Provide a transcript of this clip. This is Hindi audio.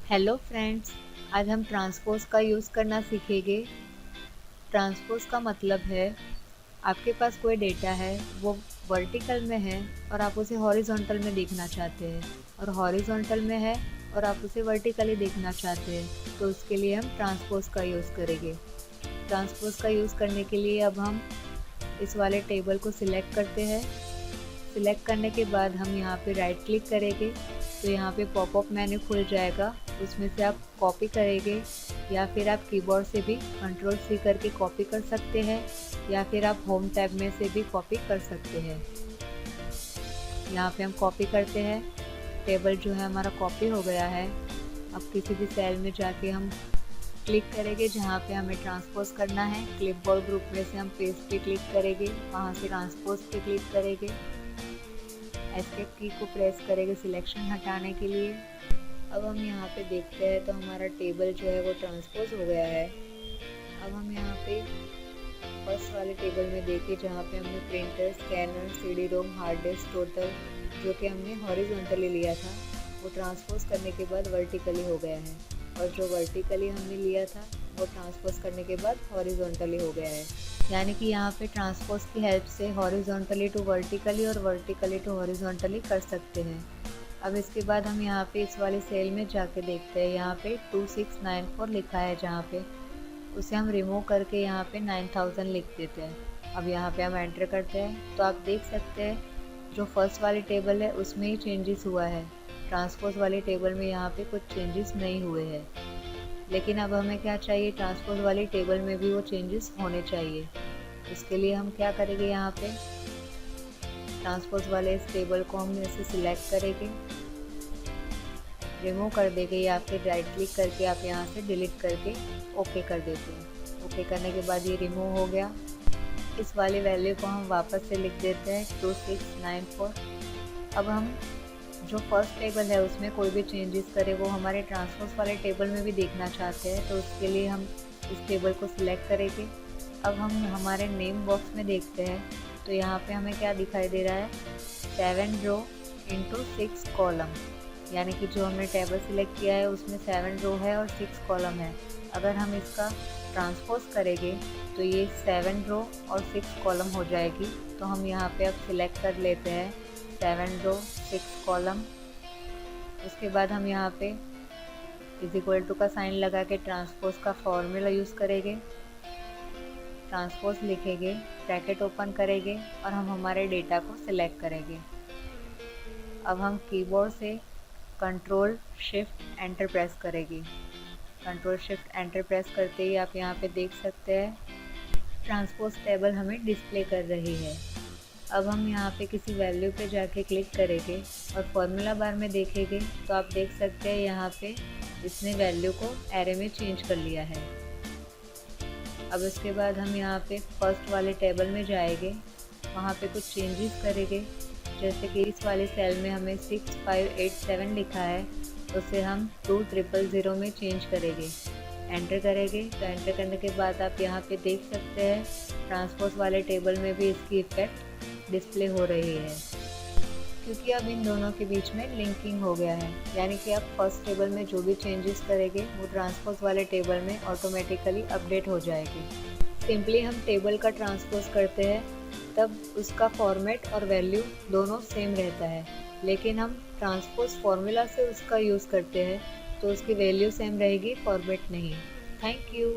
हेलो फ्रेंड्स, आज हम ट्रांसपोज़ का यूज़ करना सीखेंगे। ट्रांसपोज़ का मतलब है आपके पास कोई डेटा है, वो वर्टिकल में है और आप उसे हॉरिजॉन्टल में देखना चाहते हैं, और हॉरिजॉन्टल में है और आप उसे वर्टिकली देखना चाहते हैं, तो उसके लिए हम ट्रांसपोज़ का यूज़ करेंगे। ट्रांसपोज़ का यूज़ करने के लिए अब हम इस वाले टेबल को सिलेक्ट करते हैं। सिलेक्ट करने के बाद हम यहाँ पे राइट क्लिक करेंगे, तो यहाँ पे पॉपअप मेन्यू खुल जाएगा। उसमें से आप कॉपी करेंगे या फिर आप कीबोर्ड से भी कंट्रोल C करके कॉपी कर सकते हैं, या फिर आप होम टैब में से भी कॉपी कर सकते हैं। यहाँ पे हम कॉपी करते हैं। टेबल जो है हमारा कॉपी हो गया है। अब किसी भी सेल में जाके हम क्लिक करेंगे जहाँ पे हमें ट्रांसपोज़ करना है। क्लिपबोर्ड ग्रुप में से हम पेस्ट पे क्लिक करेंगे, वहाँ से ट्रांसपोज़ पे क्लिक करेंगे। एस्केप की को प्रेस करेंगे सिलेक्शन हटाने के लिए। अब हम यहाँ पे देखते हैं तो हमारा टेबल जो है वो ट्रांसपोज़ हो गया है। अब हम यहाँ पे फर्स्ट वाले टेबल में देखें जहाँ पे हमने printer, scanner, CD-ROM, hard disk total जो कि हमने हॉरिजॉन्टली लिया था, वो ट्रांसपोज़ करने के बाद वर्टिकली हो गया है, और जो वर्टिकली हमने लिया था वो ट्रांसपोज़ करने के बाद हॉरिजॉन्टली हो गया है। यानी कि यहाँ पे ट्रांसपोज़ की हेल्प से हॉरिजॉन्टली टू वर्टिकली और वर्टिकली टू हॉरिजॉन्टली कर सकते हैं। अब इसके बाद हम यहाँ पे इस वाले सेल में जाके देखते हैं, यहाँ पे 2694 लिखा है, जहाँ पे उसे हम रिमूव करके यहाँ पे 9000 लिख देते हैं। अब यहाँ पे हम एंटर करते हैं तो आप देख सकते हैं जो फर्स्ट वाली टेबल है उसमें ही चेंजेस हुआ है। ट्रांसपोज़ वाली टेबल में यहाँ पे कुछ चेंजेस नहीं हुए हैं, लेकिन अब हमें क्या चाहिए, ट्रांसपोज़ वाली टेबल में भी वो चेंजेस होने चाहिए। इसके लिए हम क्या करेंगे, यहाँ पे ट्रांसपोज़ वाले इस टेबल को हम ऐसे सिलेक्ट करेंगे, रिमूव कर देंगे, या फिर राइट क्लिक करके आप यहाँ से डिलीट करके ओके कर देते हैं। ओके करने के बाद ये रिमूव हो गया। इस वाली वैल्यू को हम वापस से लिख देते हैं 2694। अब हम जो फर्स्ट टेबल है उसमें कोई भी चेंजेस करें वो हमारे ट्रांसपोज़ वाले टेबल में भी देखना चाहते हैं, तो उसके लिए हम इस टेबल को सिलेक्ट करेंगे। अब हम हमारे नेम बॉक्स में देखते हैं तो यहाँ पे हमें क्या दिखाई दे रहा है, 7 रो इंटू 6 कॉलम, यानी कि जो हमने टेबल सिलेक्ट किया है उसमें 7 रो है और 6 कॉलम है। अगर हम इसका ट्रांसपोज़ करेंगे तो ये 7 रो और 6 कॉलम हो जाएगी। तो हम यहाँ पे अब सिलेक्ट कर लेते हैं 7 रो 6 कॉलम। उसके बाद हम यहाँ पे इज इक्वल टू का साइन लगा के ट्रांसपोज़ का फॉर्मूला यूज़ करेंगे। ट्रांसपोज़ लिखेंगे, ब्रैकेट ओपन करेंगे और हम हमारे डेटा को सिलेक्ट करेंगे। अब हम कीबोर्ड से कंट्रोल शिफ्ट एंटर प्रेस करेंगे। कंट्रोल शिफ्ट एंटर प्रेस करते ही आप यहाँ पे देख सकते हैं ट्रांसपोज़ टेबल हमें डिस्प्ले कर रही है। अब हम यहाँ पे किसी वैल्यू पे जाके क्लिक करेंगे और फॉर्मूला बार में देखेंगे तो आप देख सकते हैं यहाँ पे इसने वैल्यू को एरे में चेंज कर लिया है। अब इसके बाद हम यहाँ पे फर्स्ट वाले टेबल में जाएंगे, वहाँ पे कुछ चेंजेस करेंगे। जैसे कि इस वाले सेल में हमें 6587 लिखा है, उसे हम 2000 में चेंज करेंगे। एंटर करेंगे तो एंटर करने के बाद आप यहाँ पे देख सकते हैं ट्रांसपोज़ वाले टेबल में भी इसकी इफ़ेक्ट डिस्प्ले हो रही है, क्योंकि अब इन दोनों के बीच में लिंकिंग हो गया है। यानी कि आप फर्स्ट टेबल में जो भी चेंजेस करेंगे वो ट्रांसपोज़ वाले टेबल में ऑटोमेटिकली अपडेट हो जाएगी। सिंपली हम टेबल का ट्रांसपोज़ करते हैं तब उसका फॉर्मेट और वैल्यू दोनों सेम रहता है, लेकिन हम ट्रांसपोज़ फॉर्मूला से उसका यूज़ करते हैं तो उसकी वैल्यू सेम रहेगी, फॉर्मेट नहीं। Thank you.